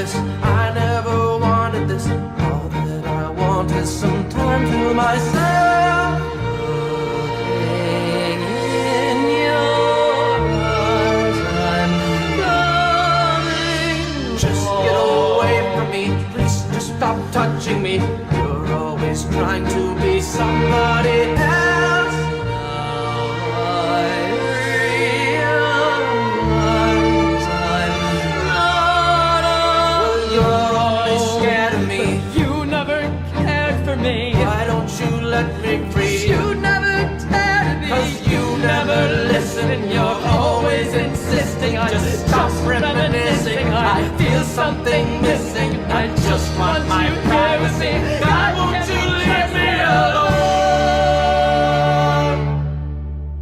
this, I never wanted this. All that I want is some time to myself. Looking in your eyes, I'm coming. Just get away from me, please just stop touching me. You're always trying to be somebody else. Now I realize I'm not alone. You're always scared of me. You never cared for me. Why don't you let me free? You never dared me. 'Cause you never listen and you're always insisting. I just stop reminiscing. I feel something